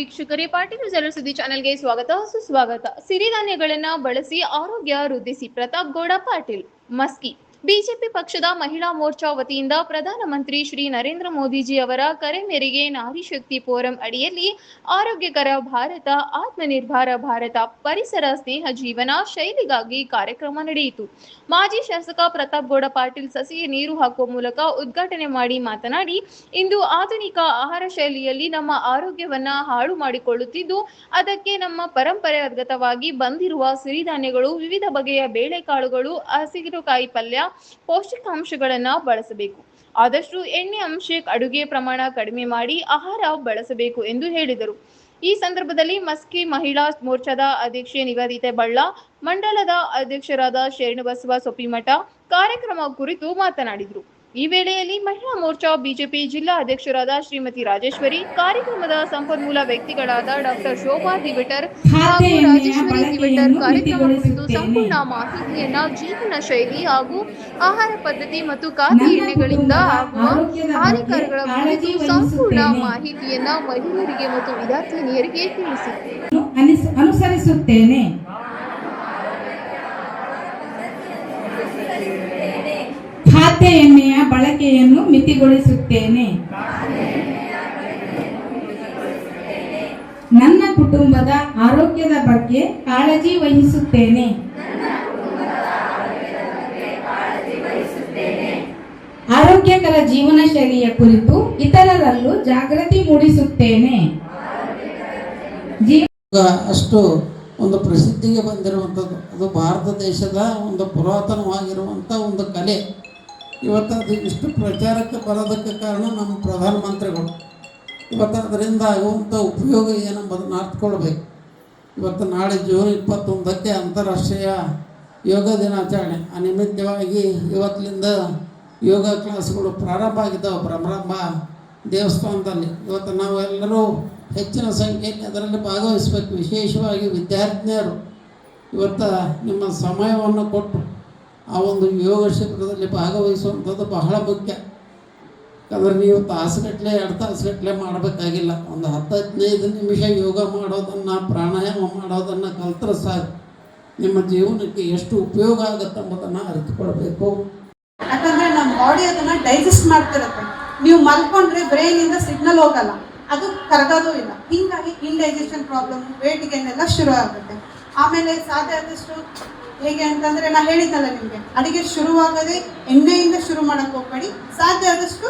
ವೀಕ್ಷಕರೇ, ಪಾಟೀಲ್ ಸುದ್ದಿ ಚಾನೆಲ್ಗೆ ಸ್ವಾಗತ ಸುಸ್ವಾಗತ. ಸಿರಿಧಾನ್ಯಗಳನ್ನ ಬಳಸಿ ಆರೋಗ್ಯ ವೃದ್ಧಿಸಿ. ಪ್ರತಾಪ್ ಗೌಡ ಪಾಟೀಲ್, ಮಸ್ಕಿ. ಬಿಜೆಪಿ ಪಕ್ಷದ ಮಹಿಳಾ ಮೋರ್ಚಾ ವತಿಯಿಂದ ಪ್ರಧಾನಮಂತ್ರಿ ಶ್ರೀ ನರೇಂದ್ರ ಮೋದಿಜಿ ಅವರ ಕರೆ ಮೇರೆಗೆ ನಾರಿ ಶಕ್ತಿ ಫೋರಂ ಅಡಿಯಲ್ಲಿ ಆರೋಗ್ಯಕರ ಭಾರತ, ಆತ್ಮನಿರ್ಭರ ಭಾರತ, ಪರಿಸರ ಸ್ನೇಹ ಜೀವನ ಶೈಲಿಗಾಗಿ ಕಾರ್ಯಕ್ರಮ ನಡೆಯಿತು. ಮಾಜಿ ಶಾಸಕ ಪ್ರತಾಪ್ ಗೌಡ ಪಾಟೀಲ್ ಸಸಿಗೆ ನೀರು ಹಾಕುವ ಮೂಲಕ ಉದ್ಘಾಟನೆ ಮಾಡಿ ಮಾತನಾಡಿ, ಇಂದು ಆಧುನಿಕ ಆಹಾರ ಶೈಲಿಯಲ್ಲಿ ನಮ್ಮ ಆರೋಗ್ಯವನ್ನ ಹಾಳು ಮಾಡಿಕೊಳ್ಳುತ್ತಿದ್ದು, ಅದಕ್ಕೆ ನಮ್ಮ ಪರಂಪರಾಗತವಾಗಿ ಬಂದಿರುವ ಸಿರಿಧಾನ್ಯಗಳು, ವಿವಿಧ ಬಗೆಯ ಬೇಳೆಕಾಳುಗಳು, ಹಸಿರುಕಾಯಿ ಪಲ್ಯ, ಪೌಷ್ಟಿಕಾಂಶಗಳನ್ನ ಬಳಸಬೇಕು. ಆದಷ್ಟು ಎಣ್ಣೆ ಅಂಶ ಅಡುಗೆ ಪ್ರಮಾಣ ಕಡಿಮೆ ಮಾಡಿ ಆಹಾರ ಬಳಸಬೇಕು ಎಂದು ಹೇಳಿದರು. ಈ ಸಂದರ್ಭದಲ್ಲಿ ಮಸ್ಕಿ ಮಹಿಳಾ ಮೋರ್ಚಾದ ಅಧ್ಯಕ್ಷೆ ನಿವೇದಿತಾ ಬಳ್ಳ, ಮಂಡಲದ ಅಧ್ಯಕ್ಷರಾದ ಶರಣಬಸವ ಸೊಪ್ಪಿಮಠ ಕಾರ್ಯಕ್ರಮ ಕುರಿತು ಮಾತನಾಡಿದರು. ಈ ವೇಳೆಯಲ್ಲಿ ಮಹಿಳಾ ಮೋರ್ಚಾ ಬಿಜೆಪಿ ಜಿಲ್ಲಾ ಅಧ್ಯಕ್ಷರಾದ ಶ್ರೀಮತಿ ರಾಜೇಶ್ವರಿ, ಕಾರ್ಯಕ್ರಮದ ಸಂಪನ್ಮೂಲ ವ್ಯಕ್ತಿಗಳಾದ ಡಾಕ್ಟರ್ ಶೋಭಾ ದಿವಿಟರ್ ಹಾಗೂ ರಾಜೇಶ್ವರಿ ದಿವಿಟರ್ ಕಾರ್ಯಕ್ರಮ ಕುರಿತು ಸಂಪೂರ್ಣ ಮಾಹಿತಿಯನ್ನ ಜೀವನ ಶೈಲಿ ಹಾಗೂ ಆಹಾರ ಪದ್ಧತಿ ಮತ್ತು ಖಾದ್ಯ ಎಣ್ಣೆಗಳಿಂದ ಆಗುವ ಹಾನಿಕಾರಕಗಳ ಕುರಿತು ಸಂಪೂರ್ಣ ಮಾಹಿತಿಯನ್ನ ಮಹಿಳೆಯರಿಗೆ ಮತ್ತು ವಿದ್ಯಾರ್ಥಿನಿಯರಿಗೆ ಅನುಸರಿಸುತ್ತೇನೆ. ಖಾದ್ಯ ಎಣ್ಣೆಯ ಬಳಕೆಯನ್ನು ಮಿತಿಗೊಳಿಸುತ್ತೇನೆ. ನನ್ನ ಕುಟುಂಬದ ಆರೋಗ್ಯದ ಬಗ್ಗೆ ಕಾಳಜಿ ವಹಿಸುತ್ತೇನೆ. ಆರೋಗ್ಯಕರ ಜೀವನ ಶೈಲಿಯ ಕುರಿತು ಇತರರಲ್ಲೂ ಜಾಗೃತಿ ಮೂಡಿಸುತ್ತೇನೆ. ಅಷ್ಟು ಒಂದು ಪ್ರಸಿದ್ಧಿಗೆ ಬಂದಿರುವಂಥದ್ದು ಅದು ಭಾರತ ದೇಶದ ಒಂದು ಪುರಾತನವಾಗಿರುವಂಥ ಒಂದು ಕಲೆ. ಇವತ್ತು ಅದು ಇಷ್ಟು ಪ್ರಚಾರಕ್ಕೆ ಬರೋದಕ್ಕೆ ಕಾರಣ ನಮ್ಮ ಪ್ರಧಾನಮಂತ್ರಿಗಳು. ಇವತ್ತು ಅದರಿಂದ ಆಗುವಂಥ ಉಪಯೋಗ ಏನೆಂಬುದನ್ನು ಅರ್ಥಕೊಳ್ಬೇಕು. ಇವತ್ತು ನಾಳೆ ಜೂನ್ 21ಕ್ಕೆ ಅಂತಾರಾಷ್ಟ್ರೀಯ ಯೋಗ ದಿನಾಚರಣೆ. ಆ ನಿಮಿತ್ತವಾಗಿ ಇವತ್ತಿನಿಂದ ಯೋಗ ಕ್ಲಾಸ್ಗಳು ಪ್ರಾರಂಭ ಆಗಿದ್ದಾವೆ ಭ್ರಮರಾಂಬ ದೇವಸ್ಥಾನದಲ್ಲಿ. ಇವತ್ತು ನಾವೆಲ್ಲರೂ ಹೆಚ್ಚಿನ ಸಂಖ್ಯೆಯಲ್ಲಿ ಅದರಲ್ಲಿ ಭಾಗವಹಿಸಬೇಕು. ವಿಶೇಷವಾಗಿ ವಿದ್ಯಾರ್ಥಿನಿಯರು ಇವತ್ತು ನಿಮ್ಮ ಸಮಯವನ್ನು ಕೊಟ್ಟು ಆ ಒಂದು ಯೋಗ ಶಿಬಿರದಲ್ಲಿ ಭಾಗವಹಿಸುವಂಥದ್ದು ಬಹಳ ಮುಖ್ಯ. ಯಾಕಂದರೆ ನೀವು ತಾಸುಗಟ್ಟಲೆ 2 ತಾಸುಗಟ್ಟಲೆ ಮಾಡಬೇಕಾಗಿಲ್ಲ. ಒಂದು 10-15 ನಿಮಿಷ ಯೋಗ ಮಾಡೋದನ್ನು, ಪ್ರಾಣಾಯಾಮ ಮಾಡೋದನ್ನು ಕಲ್ತ್ರೆ ಸಾಕು. ನಿಮ್ಮ ಜೀವನಕ್ಕೆ ಎಷ್ಟು ಉಪಯೋಗ ಆಗುತ್ತೆ ಎಂಬುದನ್ನು ಅರಿತುಕೊಳ್ಬೇಕು. ಯಾಕಂದರೆ ನಮ್ಮ ಬಾಡಿ ಅದನ್ನು ಡೈಜೆಸ್ಟ್ ಮಾಡ್ತಿರುತ್ತೆ. ನೀವು ಮಲ್ಕೊಂಡ್ರೆ ಬ್ರೈನಿಂದ ಸಿಗ್ನಲ್ ಹೋಗಲ್ಲ, ಅದು ಕರಗೋದು ಇಲ್ಲ. ಹೀಗಾಗಿ ಇಂಡೈಜೆಷನ್ ಪ್ರಾಬ್ಲಮ್, ವೇಟ್ ಗೇನ್ ಎಲ್ಲ ಶುರು ಆಗುತ್ತೆ. ಆಮೇಲೆ ಸಾಧ್ಯ ಆದಷ್ಟು ಹೇಗೆ ಅಂತಂದರೆ, ನಾನು ಹೇಳಿದ್ದಲ್ಲ ನಿಮಗೆ, ಅಡುಗೆ ಶುರುವಾಗದೆ ಎಣ್ಣೆಯಿಂದ ಶುರು ಮಾಡೋಕ್ಕೆ ಹೋಗಬೇಡಿ. ಸಾಧ್ಯ ಆದಷ್ಟು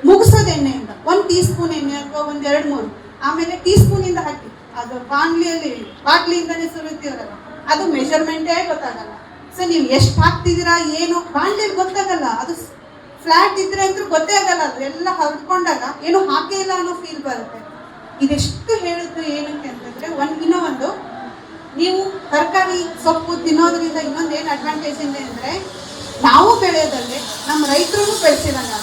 ಮುಗಿಸೋದು ಎಣ್ಣೆಯಿಂದ. 1 ಟೀ ಸ್ಪೂನ್ ಎಣ್ಣೆ ಅಥವಾ 1-2-3, ಆಮೇಲೆ ಟೀ ಸ್ಪೂನಿಂದ ಹಾಕಿ. ಅದು ಬಾಟ್ಲಿಯಿಂದನೇ ಸುರಿತೀವರಲ್ಲ, ಅದು ಮೆಷರ್ಮೆಂಟೇ ಗೊತ್ತಾಗಲ್ಲ. ಸೊ ನೀವು ಎಷ್ಟು ಹಾಕ್ತಿದ್ದೀರಾ ಏನು ಬಾಂಡ್ಲಿಯಲ್ಲಿ ಗೊತ್ತಾಗಲ್ಲ. ಅದು ಫ್ಲ್ಯಾಟ್ ಇದ್ರೆ ಅಂತೂ ಗೊತ್ತೇ ಆಗಲ್ಲ. ಅದು ಎಲ್ಲ ಹರಡ್ಕೊಂಡಾಗ ಏನು ಹಾಕೇ ಇಲ್ಲ ಅನ್ನೋ ಫೀಲ್ ಬರುತ್ತೆ. ಇದೆಷ್ಟು ಹೇಳಿದ್ದು ಏನಕ್ಕೆ ಅಂತಂದರೆ, ಇನ್ನೂ ಒಂದು, ನೀವು ತರಕಾರಿ ಸೊಪ್ಪು ತಿನ್ನೋದ್ರಿಂದ ಇನ್ನೊಂದು ಏನು ಅಡ್ವಾಂಟೇಜ್ ಇದೆ ಅಂದರೆ, ನಾವು ಬೆಳೆಯೋದಲ್ಲೇ ನಮ್ಮ ರೈತರು ಬೆಳೆಸಿದಂಗೆ.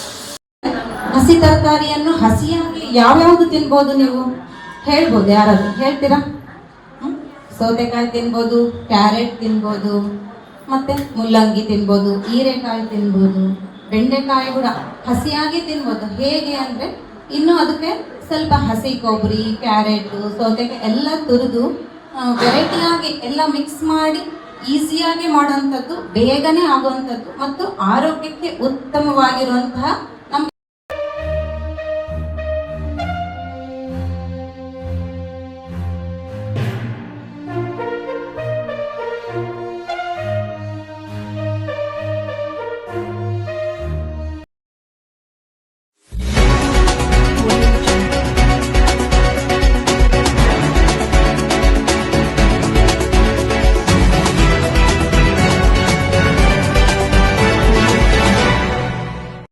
ಹಸಿ ತರಕಾರಿಯನ್ನು ಹಸಿಯಾಗಿ ಯಾವ್ಯಾವುದು ತಿನ್ಬೋದು ನೀವು ಹೇಳ್ಬೋದು? ಯಾರಾದ್ರು ಹೇಳ್ತೀರಾ? ಸೌತೆಕಾಯಿ ತಿನ್ಬೋದು, ಕ್ಯಾರೆಟ್ ತಿನ್ಬೋದು, ಮತ್ತೆ ಮುಲ್ಲಂಗಿ ತಿನ್ಬೋದು, ಹೀರೆಕಾಯಿ ತಿನ್ಬೋದು, ಬೆಂಡೆಕಾಯಿ ಕೂಡ ಹಸಿಯಾಗಿ ತಿನ್ಬೋದು. ಹೇಗೆ ಅಂದರೆ, ಇನ್ನು ಅದಕ್ಕೆ ಸ್ವಲ್ಪ ಹಸಿ ಕೊಬ್ಬರಿ, ಕ್ಯಾರೆಟು, ಸೌತೆಕಾಯಿ ಎಲ್ಲ ತುರಿದು ವೆರೈಟಿಯಾಗಿ ಎಲ್ಲ ಮಿಕ್ಸ್ ಮಾಡಿ ಈಸಿಯಾಗಿ ಮಾಡುವಂಥದ್ದು, ಬೇಗನೆ ಆಗುವಂಥದ್ದು ಮತ್ತು ಆರೋಗ್ಯಕ್ಕೆ ಉತ್ತಮವಾಗಿರುವಂತಹ